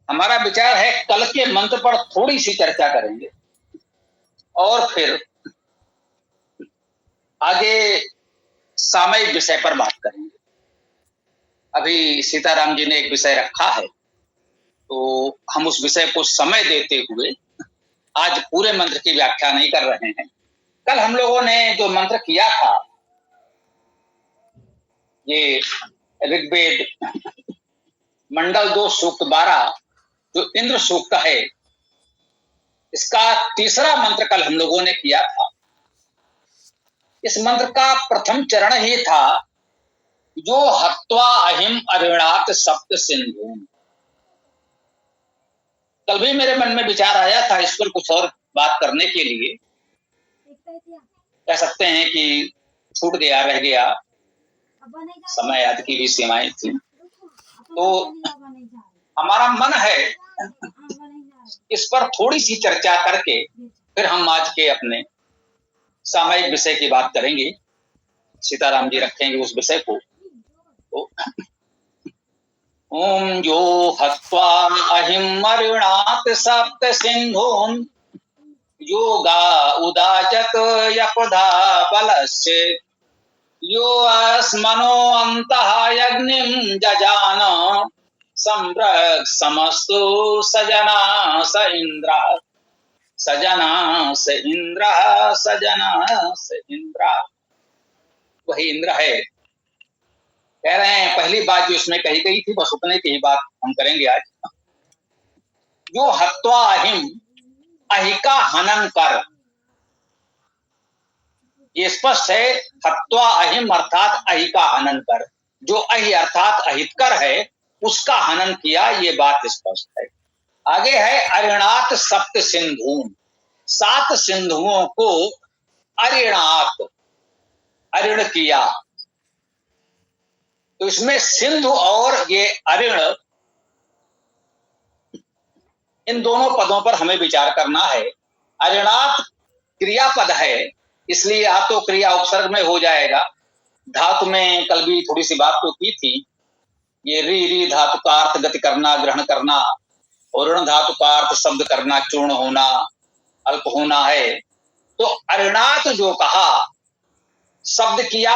हमारा विचार है कल के मंत्र पर थोड़ी सी चर्चा करेंगे और फिर आगे सामयिक विषय पर बात करेंगे। अभी सीताराम जी ने एक विषय रखा है, तो हम उस विषय को समय देते हुए आज पूरे मंत्र की व्याख्या नहीं कर रहे हैं। कल हम लोगों ने जो मंत्र किया था, ये ऋग्वेद मंडल 2 सूक्त 12 जो इंद्र सूक्त है, इसका तीसरा मंत्र कल हम लोगों ने किया था। इस मंत्र का प्रथम चरण ही था जो हत्वा अहिम अरिणात सप्त सिंधु। कल भी मेरे मन में विचार आया था इस पर कुछ और बात करने के लिए, कह सकते हैं कि छूट गया, रह गया, समय आदि की भी सीमाएं थी। तो हमारा मन है इस पर थोड़ी सी चर्चा करके फिर हम आज के अपने सामयिक विषय की बात करेंगे। सीताराम जी रखेंगे उस विषय को। तो ओम यो हत्वा अहिमरुणात् सप्त सिंधून् योगा उदाचत यपधा बलस्य यो अस्मनो अन्तः यज्ञं जजान सम्रक् समस्तु सजना स इंद्रः सजना स इंद्रः सजना स इंद्रः। वही इंद्र है। कह रहे हैं पहली बात जो इसमें कही गई थी बस उतने की ही बात हम करेंगे आज। जो हत्वा अहिम, अहि का हनन कर, ये स्पष्ट है। हत्वा अहिम अर्थात अहि का हनन कर, जो अहि अर्थात अहितकर है उसका हनन किया, ये बात स्पष्ट है। आगे है अरिणात सप्त सिंधून, 7 सिंधुओं को अरिणात, अरिण किया। तो इसमें सिंधु और ये अरिण, इन दोनों पदों पर हमें विचार करना है। अरिणात क्रियापद है, इसलिए या तो क्रिया उपसर्ग में हो जाएगा। धातु में कल भी थोड़ी सी बात तो की थी, ये री धातु का अर्थ गति करना, ग्रहण करना, और ऋण धातु का अर्थ शब्द करना, चूर्ण होना, अल्प होना है। तो अरिणात जो कहा, शब्द किया,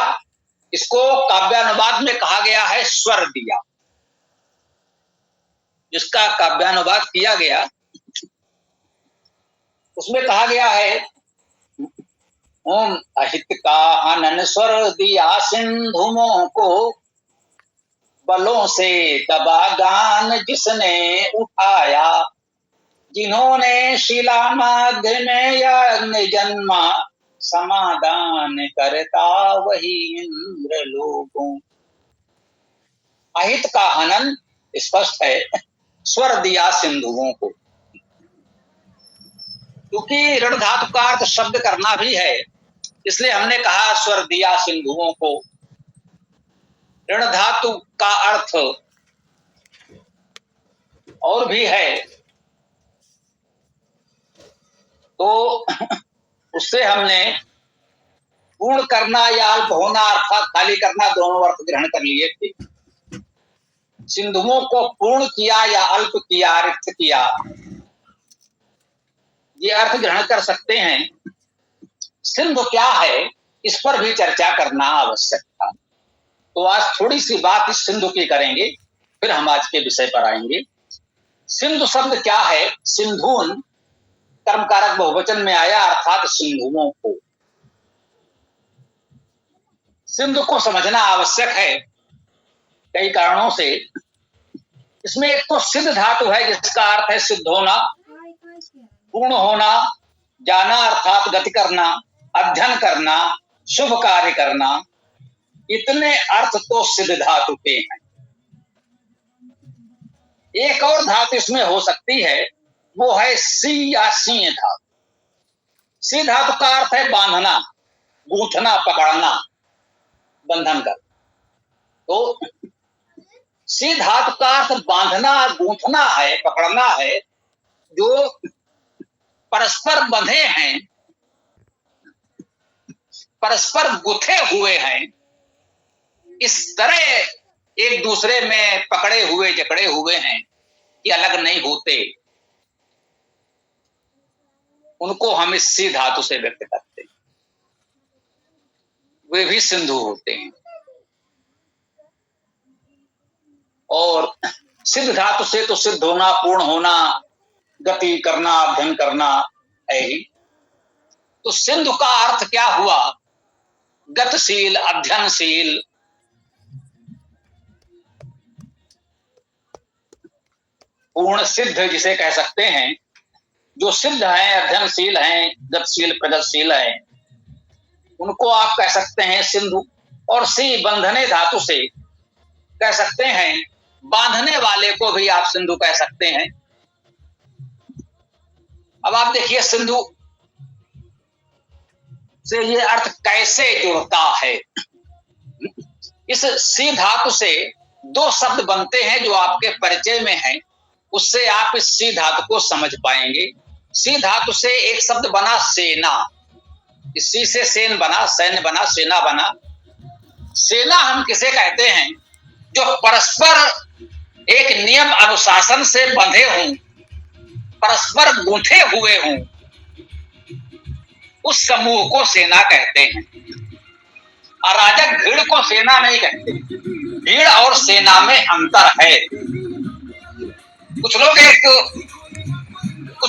इसको काव्यानुवाद में कहा गया है स्वर दिया। जिसका काव्यानुवाद किया गया उसमें कहा गया है ओम अहित का हनन स्वर दिया सिंधुओं को, बलों से दबा गान जिसने उठाया, जिन्होंने शिला माध्य में यज्ञ जन्मा, समाधान करता वही इंद्र लोगों। अहित का हनन स्पष्ट है, स्वर दिया सिंधुओं को, क्योंकि ऋण धातु का अर्थ शब्द करना भी है, इसलिए हमने कहा स्वर दिया सिंधुओं को। ऋण धातु का अर्थ और भी है, तो उससे हमने पूर्ण करना या अल्प होना अर्थात खाली करना दोनों अर्थ ग्रहण कर लिए थे। सिंधुओं को पूर्ण किया या अल्प किया, रिक्त किया, ये अर्थ ग्रहण कर सकते हैं। सिंधु क्या है इस पर भी चर्चा करना आवश्यक था। तो आज थोड़ी सी बात इस सिंधु की करेंगे, फिर हम आज के विषय पर आएंगे। सिंधु शब्द क्या है? सिंधून कर्मकारक बहुवचन में आया, अर्थात सिंधुओं को। सिंधु को समझना आवश्यक है कई कारणों से। इसमें एक तो सिद्ध धातु है जिसका अर्थ है सिद्ध होना, पूर्ण होना, जाना अर्थात गति करना, अध्ययन करना, शुभ कार्य करना, इतने अर्थ तो सिद्ध धातु के हैं। एक और धातु इसमें हो सकती है, वो है सी या सी धातु। सी धातु का अर्थ है बांधना, गूंथना, पकड़ना, बंधन कर। तो सी धातु का अर्थ बांधना, गूंथना है, पकड़ना है। जो परस्पर बंधे हैं, परस्पर गुथे हुए हैं, इस तरह एक दूसरे में पकड़े हुए, जकड़े हुए हैं, कि अलग नहीं होते, उनको हम इस सी धातु से व्यक्त करते हैं। वे भी सिंधु होते हैं। और सिद्ध धातु से तो सिद्ध होना, पूर्ण होना, गति करना, अध्ययन करना है ही। तो सिंधु का अर्थ क्या हुआ? गतिशील, अध्ययनशील। पूर्ण सिद्ध जिसे कह सकते हैं, जो सिद्ध हैं, अध्ययनशील हैं, गतिशील, प्रगतिशील हैं, उनको आप कह सकते हैं सिंधु। और सी बंधने धातु से कह सकते हैं, बांधने वाले को भी आप सिंधु कह सकते हैं। अब आप देखिए सिंधु से ये अर्थ कैसे जुड़ता है। इस सी धातु से दो शब्द बनते हैं जो आपके परिचय में हैं, उससे आप इस सी धातु को समझ पाएंगे। सी धातु से एक शब्द बना सेना, इस सी से सेन बना, सैन्य बना, सेना बना। सेना हम किसे कहते हैं? जो परस्पर एक नियम अनुशासन से बंधे हों, परस्पर गूंथे हुए हों, उस समूह को सेना कहते हैं। अराजक भीड़ को सेना नहीं कहते। भीड़ और सेना में अंतर है। कुछ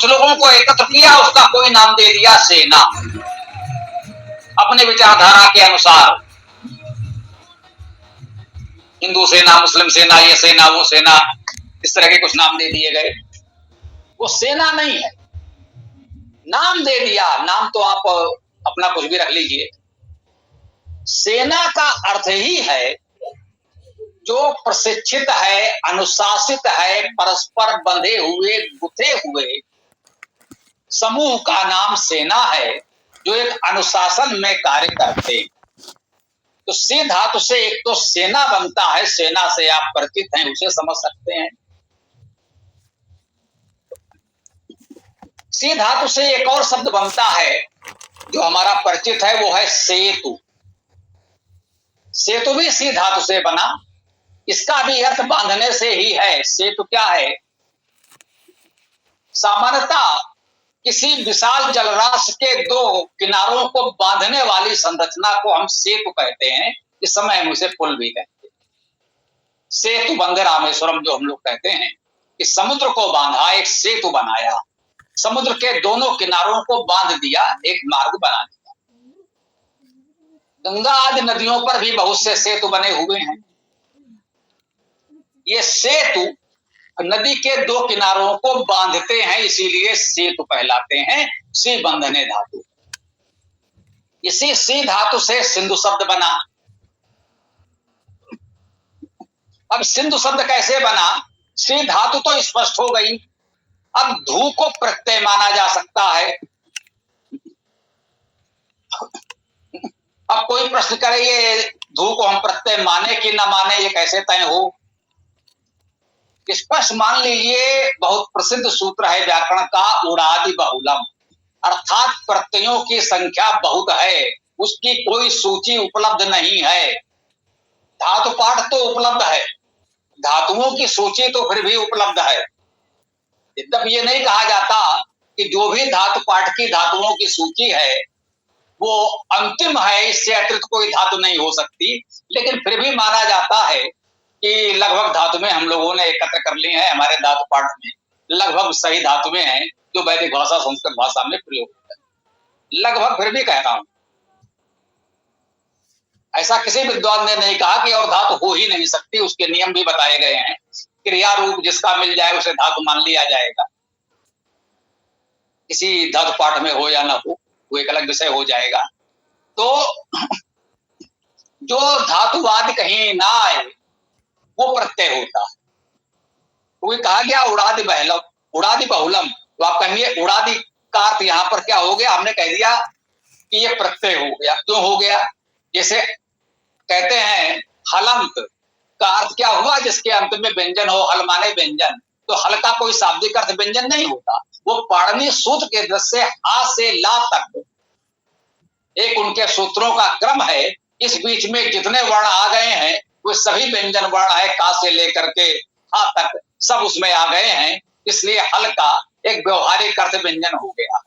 लोगों को एकत्र किया, उसका कोई नाम दे दिया सेना, अपने विचारधारा के अनुसार। हिंदू सेना, मुस्लिम सेना, ये सेना, वो सेना, इस तरह के कुछ नाम दे दिए गए। वो सेना नहीं है, नाम दे दिया। नाम तो आप अपना कुछ भी रख लीजिए। सेना का अर्थ ही है जो प्रशिक्षित है, अनुशासित है, परस्पर बंधे हुए, गुथे हुए समूह का नाम सेना है, जो एक अनुशासन में कार्य करते हैं। तो सी धातु से एक तो सेना बनता है, सेना से आप परिचित हैं, उसे समझ सकते हैं। सी धातु से एक और शब्द बनता है जो हमारा परिचित है, वो है सेतु। सेतु भी सी धातु से बना, इसका भी अर्थ बांधने से ही है। सेतु क्या है? सामान्यतः किसी विशाल जलराशि के दो किनारों को बांधने वाली संरचना को हम सेतु कहते हैं। इस समय हम उसे पुल भी कहते हैं। सेतु बंदे रामेश्वरम जो हम लोग कहते हैं कि समुद्र को बांधा, एक सेतु बनाया, समुद्र के दोनों किनारों को बांध दिया, एक मार्ग बना दिया। गंगा आदि नदियों पर भी बहुत से सेतु बने हुए हैं। ये सेतु नदी के दो किनारों को बांधते हैं, इसीलिए सेतु कहलाते हैं। सी बंधने धातु। इसी सी धातु से सिंधु शब्द बना। अब सिंधु शब्द कैसे बना? सी धातु तो स्पष्ट हो गई। अब धू को प्रत्यय माना जा सकता है। अब कोई प्रश्न करे, ये धू को हम प्रत्यय माने कि न माने, ये कैसे तय हो? स्पष्ट मान लीजिए, बहुत प्रसिद्ध सूत्र है व्याकरण का, उड़ादि बहुलम, अर्थात प्रत्ययों की संख्या बहुत है, उसकी कोई सूची उपलब्ध नहीं है। धातु पाठ तो उपलब्ध है, धातुओं की सूची तो फिर भी उपलब्ध है। यद्यपि ये नहीं कहा जाता कि जो भी धातु पाठ की धातुओं की सूची है वो अंतिम है, इससे अतिरिक्त कोई धातु नहीं हो सकती, लेकिन फिर भी माना जाता है कि लगभग धातु में हम लोगों ने एकत्र कर ली है। हमारे धातु पाठ में लगभग सही धातुएं हैं जो वैदिक भाषा, संस्कृत भाषा में प्रयोग होता है। लगभग फिर भी कह रहा हूं, ऐसा किसी विद्वान ने नहीं कहा कि और धातु हो ही नहीं सकती। उसके नियम भी बताए गए हैं। क्रिया रूप जिसका मिल जाए उसे धातु मान लिया जाएगा। किसी धातु पाठ में हो या ना हो, वो एक अलग विषय हो जाएगा। तो जो धातुवाद कहीं ना आए वो प्रत्यय होता है। वो कहा गया उड़ादि बहुलम, उड़ादि बहुलम। तो आप कहेंगे उड़ादि का अर्थ यहां पर क्या हो गया? हमने कह दिया कि ये प्रत्यय हो गया। क्यों हो गया? जैसे कहते हैं हलंत का अर्थ क्या हुआ? जिसके अंत में व्यंजन हो, हल माने व्यंजन। तो हल का कोई शाब्दिक अर्थ व्यंजन नहीं होता। वो पाणिनि सूत्र के दृष्टि से आ से ला तक एक उनके सूत्रों का क्रम है। इस बीच में जितने वर्ण आ गए हैं वो सभी व्यंजन वर्ण है। का से लेकर के हा तक सब उसमें आ गए हैं, इसलिए हल्का एक व्यवहारिक अर्थ व्यंजन हो गया।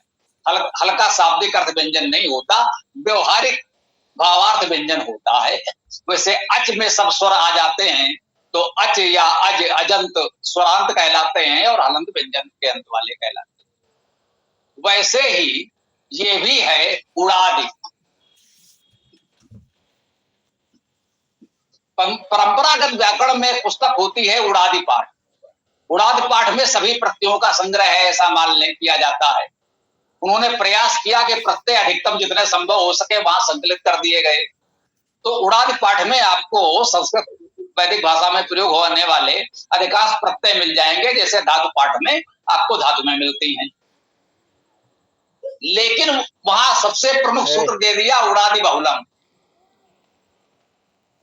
हल्का शाब्दिक अर्थ व्यंजन नहीं होता, व्यवहारिक भावार्थ व्यंजन होता है। वैसे अच में सब स्वर आ जाते हैं तो अच या अज अजंत स्वरांत कहलाते हैं और हलंत व्यंजन के अंत वाले कहलाते हैं। वैसे ही ये भी है उड़ादि। परंपरागत व्याकरण में पुस्तक होती है उड़ादि पाठ। उड़ादि पाठ में सभी प्रत्ययों का संग्रह है, ऐसा मान किया जाता है। उन्होंने प्रयास किया कि प्रत्यय अधिकतम जितने संभव हो सके वहां संकलित कर दिए गए। तो उड़ादि पाठ में आपको संस्कृत वैदिक भाषा में प्रयोग होने वाले अधिकांश प्रत्यय मिल जाएंगे, जैसे धातु पाठ में आपको धातु में मिलती हैं। लेकिन वहां सबसे प्रमुख सूत्र दे दिया उड़ादि बहुलम।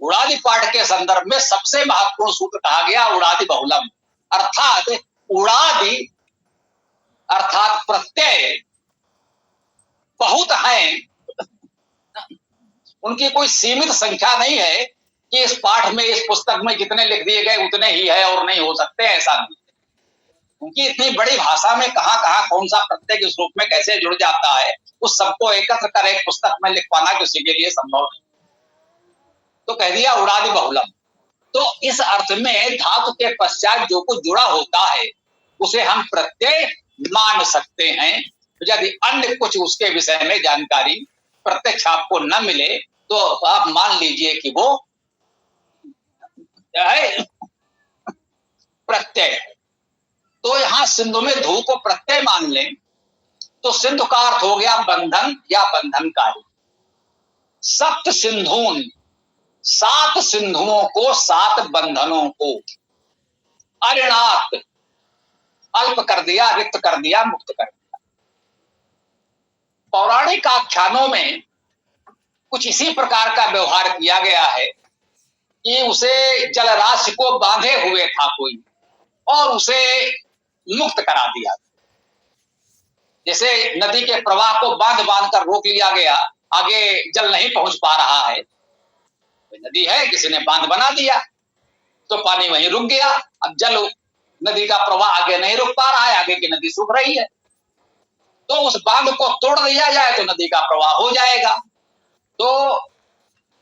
उड़ादि पाठ के संदर्भ में सबसे महत्वपूर्ण सूत्र कहा गया उड़ादि बहुलम, अर्थात उड़ादि अर्थात प्रत्यय बहुत हैं, उनकी कोई सीमित संख्या नहीं है कि इस पाठ में इस पुस्तक में जितने लिख दिए गए उतने ही है और नहीं हो सकते, ऐसा नहीं। क्योंकि इतनी बड़ी भाषा में कहां कहां कौन सा प्रत्यय किस रूप में कैसे जुड़ जाता है, उस सबको एकत्र कर एक पुस्तक में लिख पाना किसी के लिए संभव नहीं। तो कह दिया उड़ादि बहुलम। तो इस अर्थ में धातु के पश्चात जो कुछ जुड़ा होता है उसे हम प्रत्यय मान सकते हैं। यदि अन्य कुछ उसके विषय में जानकारी प्रत्यक्ष आपको न मिले तो आप मान लीजिए कि वो है प्रत्यय। तो यहां सिंधु में धू को प्रत्यय मान लें तो सिंधु का अर्थ हो गया बंधन या बंधनकारी। सप्त सिंधून, 7 सिंधुओं को, 7 बंधनों को, अरिणात अल्प कर दिया, रिक्त कर दिया, मुक्त कर दिया। पौराणिक आख्यानों में कुछ इसी प्रकार का व्यवहार किया गया है कि उसे जलराशि को बांधे हुए था कोई और उसे मुक्त करा दिया। जैसे नदी के प्रवाह को बांध बांध कर रोक लिया गया, आगे जल नहीं पहुंच पा रहा है, नदी है किसी ने बांध बना दिया तो पानी वहीं रुक गया। अब जल नदी का प्रवाह आगे नहीं रुक पा रहा है, आगे की नदी सूख रही है, तो उस बांध को तोड़ दिया जाए तो नदी का प्रवाह हो जाएगा। तो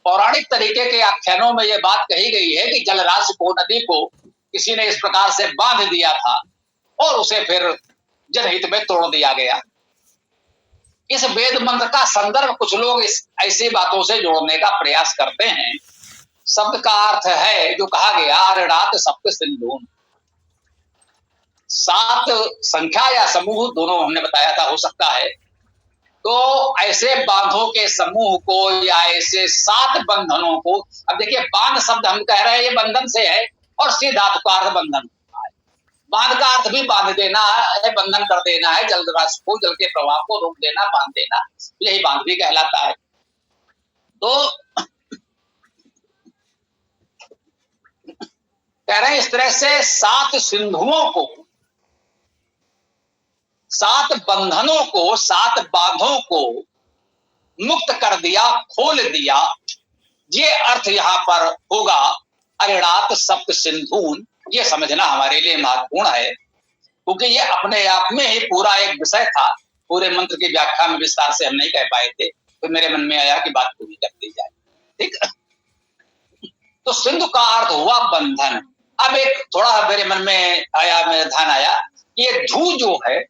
पौराणिक तरीके के आख्यानों में यह बात कही गई है कि जलराशि को, नदी को किसी ने इस प्रकार से बांध दिया था और उसे फिर जनहित में तोड़ दिया गया। इस वेद मंत्र का संदर्भ कुछ लोग इस ऐसी बातों से जोड़ने का प्रयास करते हैं। शब्द का अर्थ है जो कहा गया अरिणात सप्त सिंधून, 7 संख्या या समूह दोनों हमने बताया था, हो सकता है। तो ऐसे बांधों के समूह को या ऐसे 7 बंधनों को, अब देखिए बांध शब्द हम कह रहे हैं ये बंधन से है और सी धातु का अर्थ बंधन। बांध का अर्थ भी बांध देना है, बंधन कर देना है, जल राशि को, जल के प्रवाह को रोक देना, बांध देना, यही बांध भी कहलाता है। तो कह रहे हैं इस तरह से 7 सिंधुओं को, 7 बंधनों को, 7 बांधों को मुक्त कर दिया, खोल दिया। ये अर्थ यहां पर होगा अरिणात सप्त सिंधून। ये समझना हमारे लिए महत्वपूर्ण है क्योंकि ये अपने आप में ही पूरा एक विषय था। पूरे मंत्र की व्याख्या में विस्तार से हम नहीं कह पाए थे, तो मेरे मन में आया कि बात पूरी कर दी जाए। ठीक, तो सिंधु का अर्थ हुआ बंधन। अब एक थोड़ा मेरे मन में आया, मेरे ध्यान आया कि ये धू जो है,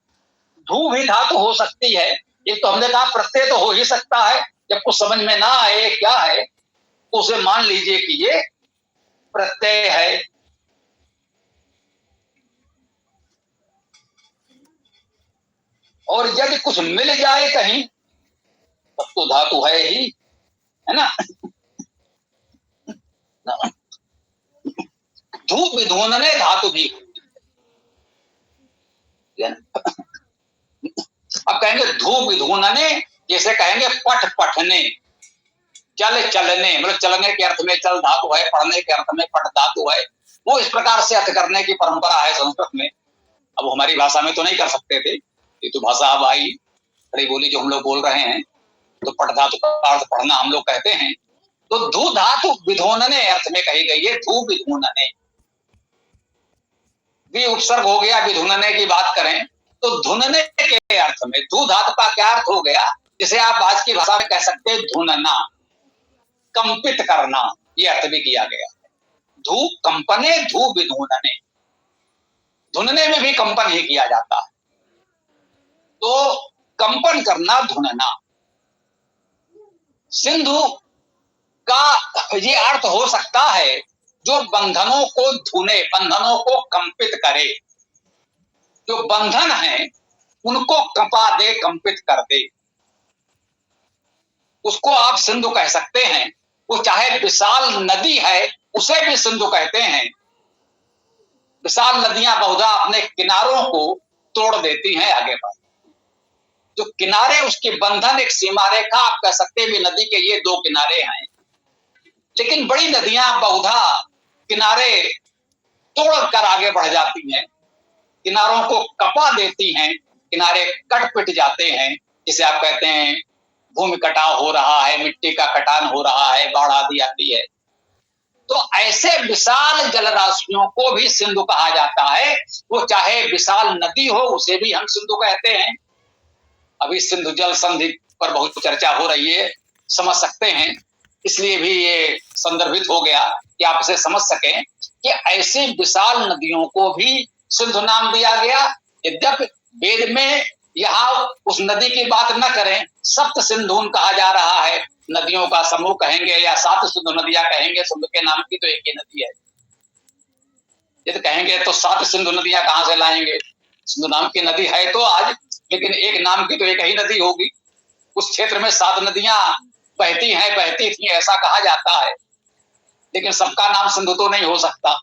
धू भी धातु हो सकती है। एक तो हमने कहा प्रत्यय तो हो ही सकता है, जब कुछ समझ में ना आए क्या है तो उसे मान लीजिए कि ये प्रत्यय है। और यदि कुछ मिल जाए कहीं तब तो धातु है ही, है ना। धूप विधूनने धातु भी, अब कहेंगे धूप विधूनने, जैसे कहेंगे पठ पठने, चल चलने, मतलब चलने के अर्थ में चल धातु है, पढ़ने के अर्थ में पठ धातु है। वो इस प्रकार से अर्थ करने की परंपरा है संस्कृत में। अब हमारी भाषा में तो नहीं कर सकते थे, ये तो भाषा अब आई, खड़ी बोली जो हम लोग बोल रहे हैं, तो पठ धातु का अर्थ पढ़ना हम लोग कहते हैं। तो धू धातु विधूनने अर्थ में कही गई है, धू विधूनने। भी उपसर्ग हो गया। विधुनने की बात करें तो धुनने के अर्थ में धू धातु का क्या अर्थ हो गया, जिसे आप आज की भाषा में कह सकते हैं धुनना, कंपित करना, यह अर्थ भी किया गया। धू कंपने, धू विधुनने, धुनने में भी कंपन ही किया जाता है, तो कंपन करना, धुनना। सिंधु का ये अर्थ हो सकता है जो बंधनों को धुने, बंधनों को कंपित करे, जो बंधन है उनको कंपा दे, कंपित कर दे, उसको आप सिंधु कह सकते हैं। वो चाहे विशाल नदी है उसे भी सिंधु कहते हैं। विशाल नदियां बहुधा अपने किनारों को तोड़ देती हैं आगे बढ़, जो किनारे उसके बंधन, एक सीमा रेखा आप कह सकते हैं, नदी के ये दो किनारे हैं। लेकिन बड़ी नदियां बहुधा किनारे तोड़कर आगे बढ़ जाती हैं, किनारों को कपा देती हैं, किनारे कट पिट जाते हैं, जिसे आप कहते हैं भूमि कटाव हो रहा है, मिट्टी का कटान हो रहा है, बाढ़ आदि आती है। तो ऐसे विशाल जलराशियों को भी सिंधु कहा जाता है। वो चाहे विशाल नदी हो उसे भी हम सिंधु कहते हैं। अभी सिंधु जल संधि पर बहुत चर्चा हो रही है, समझ सकते हैं, इसलिए भी ये संदर्भित हो गया कि आप इसे समझ सकें कि ऐसी विशाल नदियों को भी सिंधु नाम दिया गया। यद्यपि वेद में यहाँ उस नदी की बात न करें, सप्त सिंधुन कहा जा रहा है, नदियों का समूह कहेंगे या 7 सिंधु नदियां कहेंगे। सिंधु के नाम की तो एक ही नदी है, यदि कहेंगे तो 7 सिंधु नदियां कहां से लाएंगे? सिंधु नाम की नदी है तो आज, लेकिन एक नाम की तो एक ही नदी होगी। उस क्षेत्र में 7 नदियां बहती हैं, बहती थी, ऐसा कहा जाता है, लेकिन सबका नाम सिंधु तो नहीं हो सकता।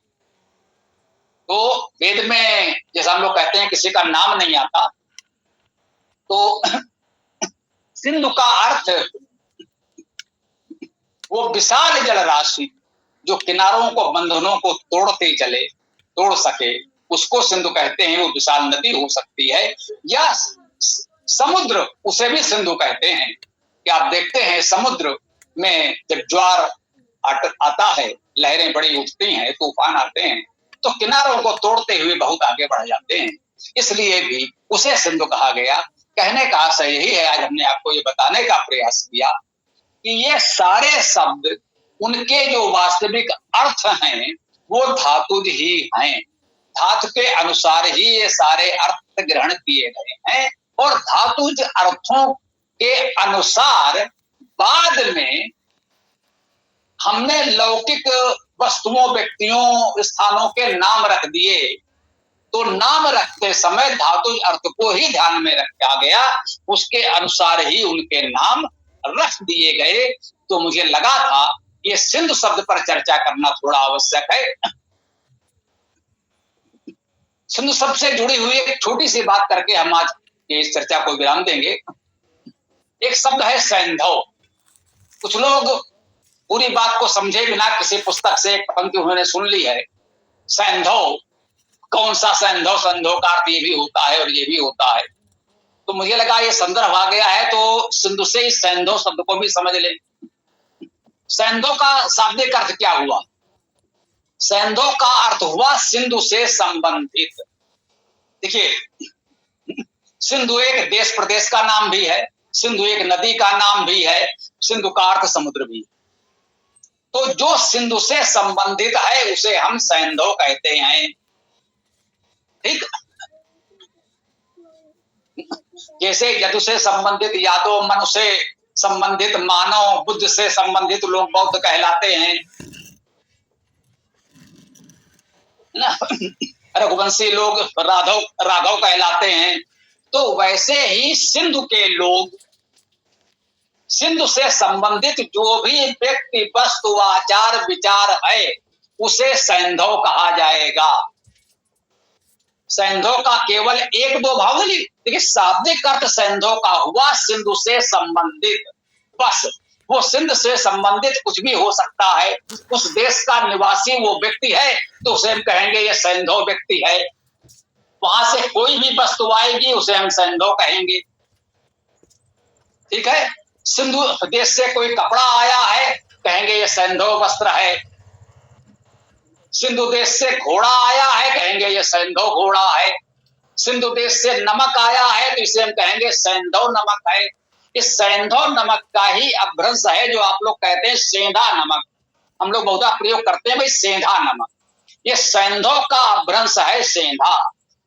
तो वेद में जैसा हम लोग कहते हैं किसी का नाम नहीं आता, तो सिंधु का अर्थ वो विशाल जलराशि जो किनारों को, बंधनों को तोड़ते चले, तोड़ सके, उसको सिंधु कहते हैं। वो विशाल नदी हो सकती है या समुद्र, उसे भी सिंधु कहते हैं। कि आप देखते हैं समुद्र में जब ज्वार आता है, लहरें बड़ी उठती हैं, तूफान आते हैं, तो किनारों को तोड़ते हुए बहुत आगे बढ़ जाते हैं, इसलिए भी उसे सिंधु कहा गया। कहने का आशय यही है, आज हमने आपको ये बताने का प्रयास किया कि ये सारे शब्द, उनके जो वास्तविक अर्थ हैं वो धातुज ही हैं। धातु के अनुसार ही ये सारे अर्थ ग्रहण किए गए हैं, और धातुज अर्थों के अनुसार बाद में हमने लौकिक वस्तुओं, व्यक्तियों, स्थानों के नाम रख दिए। तो नाम रखते समय धातुज अर्थ को ही ध्यान में रखा गया, उसके अनुसार ही उनके नाम रख दिए गए। तो मुझे लगा था ये सिंधु शब्द पर चर्चा करना थोड़ा आवश्यक है। सिंधु शब्द से जुड़ी हुई एक छोटी सी बात करके हम आज इस चर्चा को विराम देंगे। एक शब्द है सैंधव। कुछ लोग पूरी बात को समझे बिना किसी पुस्तक से एक पंक्ति उन्होंने सुन ली है, सैंधव, कौन सा सैंधव? सैंधव का अर्थ ये भी होता है और ये भी होता है। तो मुझे लगा ये संदर्भ आ गया है, तो सिंधु से इस सैंधव शब्द को भी समझ ले। सैंधव का शाब्दिक अर्थ क्या हुआ? सैंधव का अर्थ हुआ सिंधु से संबंधित। देखिए, सिंधु एक देश प्रदेश का नाम भी है, सिंधु एक नदी का नाम भी है, सिंधु का अर्थ समुद्र भी। तो जो सिंधु से संबंधित है उसे हम सैंधव कहते हैं। ठीक, जैसे यदु से संबंधित यादव, मनु से संबंधित मानव, बुद्ध से संबंधित लोग बौद्ध कहलाते हैं ना, रघुवंशी लोग राघव कहलाते हैं। तो वैसे ही सिंधु के लोग, सिंधु से संबंधित जो भी व्यक्ति, वस्तु, आचार, विचार है उसे सैंधव कहा जाएगा। सैंधव का केवल 1-2 भाव नहीं, देखिए शाब्दिक अर्थ सैंधव का हुआ सिंधु से संबंधित। बस वो सिंधु से संबंधित कुछ भी हो सकता है, उस देश का निवासी वो व्यक्ति है तो उसे हम कहेंगे ये सैंधव व्यक्ति है। वहां से कोई भी वस्तु आएगी उसे हम सैंधव कहेंगे। ठीक है, सिंधु देश से कोई कपड़ा आया है, कहेंगे ये सैंधव वस्त्र है। सिंधु देश से घोड़ा आया है, कहेंगे ये सैंधव घोड़ा है। सिंधु देश से नमक आया है तो इसे हम कहेंगे सैंधव नमक है। इस सैंधव नमक का ही अपभ्रंश है जो आप लोग कहते हैं सेंधा नमक। हम लोग बहुधा प्रयोग करते हैं भाई सेंधा नमक। ये सैंधव का अपभ्रंश है सेंधा।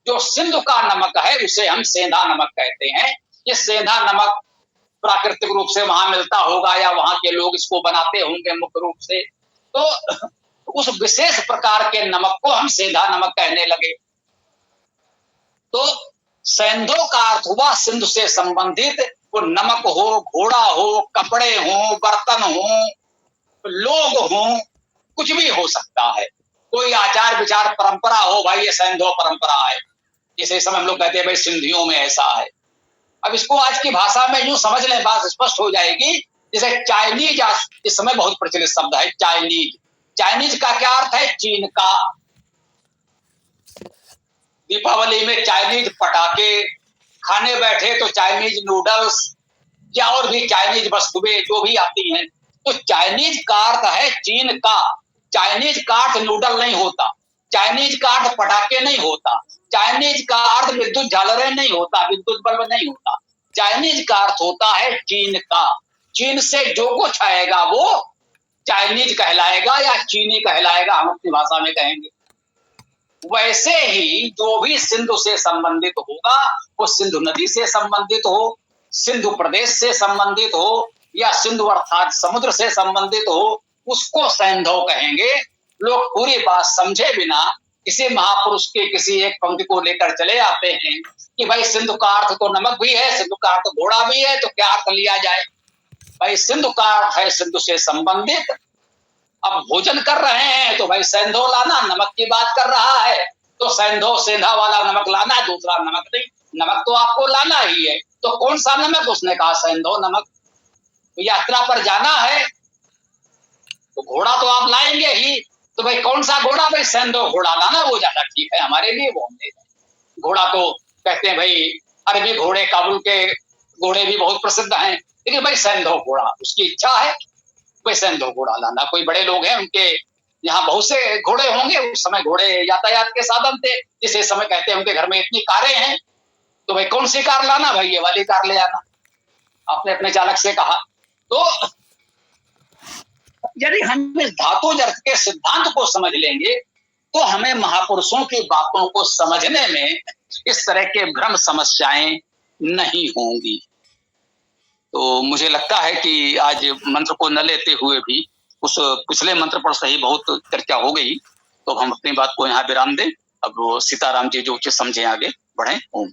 जो सिंधु का नमक है उसे हम सेंधा नमक कहते हैं। ये सेंधा नमक प्राकृतिक रूप से वहां मिलता होगा या वहां के लोग इसको बनाते होंगे मुख्य रूप से, तो उस विशेष प्रकार के नमक को हम सेंधा नमक कहने लगे। तो सैंधव का अर्थ हुआ सिंधु से संबंधित। वो नमक हो, घोड़ा हो, कपड़े हो, बर्तन हो, लोग हो, कुछ भी हो सकता है। कोई आचार विचार परंपरा हो, भाई ये सैंधव परंपरा है। इसे समय हम लोग कहते हैं भाई सिंधियों में ऐसा है। अब इसको आज की भाषा में यूं समझ लें, बात स्पष्ट हो जाएगी। जैसे चाइनीज इस समय बहुत प्रचलित शब्द है चाइनीज। चाइनीज का क्या अर्थ है? चीन का। दीपावली में चाइनीज पटाखे, खाने बैठे तो चाइनीज नूडल्स या और भी चाइनीज वस्तुएं जो भी आती हैं, तो चाइनीज का अर्थ है चीन का। चाइनीज का अर्थ नूडल नहीं होता, चाइनीज का अर्थ पटाखे नहीं होता, चाइनीज का अर्थ विद्युत झालरें नहीं होता, विद्युत बल्ब नहीं होता। चाइनीज का अर्थ होता है चीन का। चीन से जो कुछ आएगा वो चाइनीज कहलाएगा या चीनी कहलाएगा, हम अपनी भाषा में कहेंगे। वैसे ही जो भी सिंधु से संबंधित होगा, वो सिंधु नदी से संबंधित हो, सिंधु प्रदेश से संबंधित हो या सिंधु अर्थात समुद्र से संबंधित हो, उसको सैंधव कहेंगे। लोग पूरी बात समझे बिना किसी महापुरुष के किसी एक पंक्ति को लेकर चले आते हैं कि भाई सिंधु का अर्थ तो नमक भी है, सिंधु का अर्थ घोड़ा भी है, तो क्या अर्थ लिया जाए? भाई सिंधु का अर्थ है सिंधु से संबंधित। अब भोजन कर रहे हैं तो भाई सैंधव लाना, नमक की बात कर रहा है तो सैंधव सेंधा वाला नमक लाना है, दूसरा नमक नहीं। नमक तो आपको लाना ही है, तो कौन सा नमक? उसने कहा सैंधव नमक। तो यात्रा पर जाना है तो घोड़ा तो आप लाएंगे ही, तो भाई कौन सा घोड़ा? भाई सैंधव घोड़ा लाना, वो ज्यादा ठीक है हमारे लिए, वो हमने घोड़ा तो कहते हैं भाई अरबी घोड़े, काबुल के घोड़े भी बहुत प्रसिद्ध हैं, लेकिन भाई सैंधव घोड़ा उसकी इच्छा है, भाई सैंधव घोड़ा लाना। कोई बड़े लोग हैं उनके यहाँ बहुत से घोड़े होंगे, उस समय घोड़े यातायात के साधन थे, जिस समय कहते हैं उनके घर में इतनी कारें हैं, तो भाई कौन सी कार लाना? भाई ये वाली कार ले आना, आपने अपने चालक से कहा। तो यदि हम इस धातुज अर्थ के सिद्धांत को समझ लेंगे तो हमें महापुरुषों की बातों को समझने में इस तरह के भ्रम समस्याएं नहीं होंगी। तो मुझे लगता है कि आज मंत्र को न लेते हुए भी उस पिछले मंत्र पर सही बहुत चर्चा हो गई, तो हम अपनी बात को यहाँ विराम दें। अब सीताराम जी जो उचित समझे आगे बढ़ें। ओम।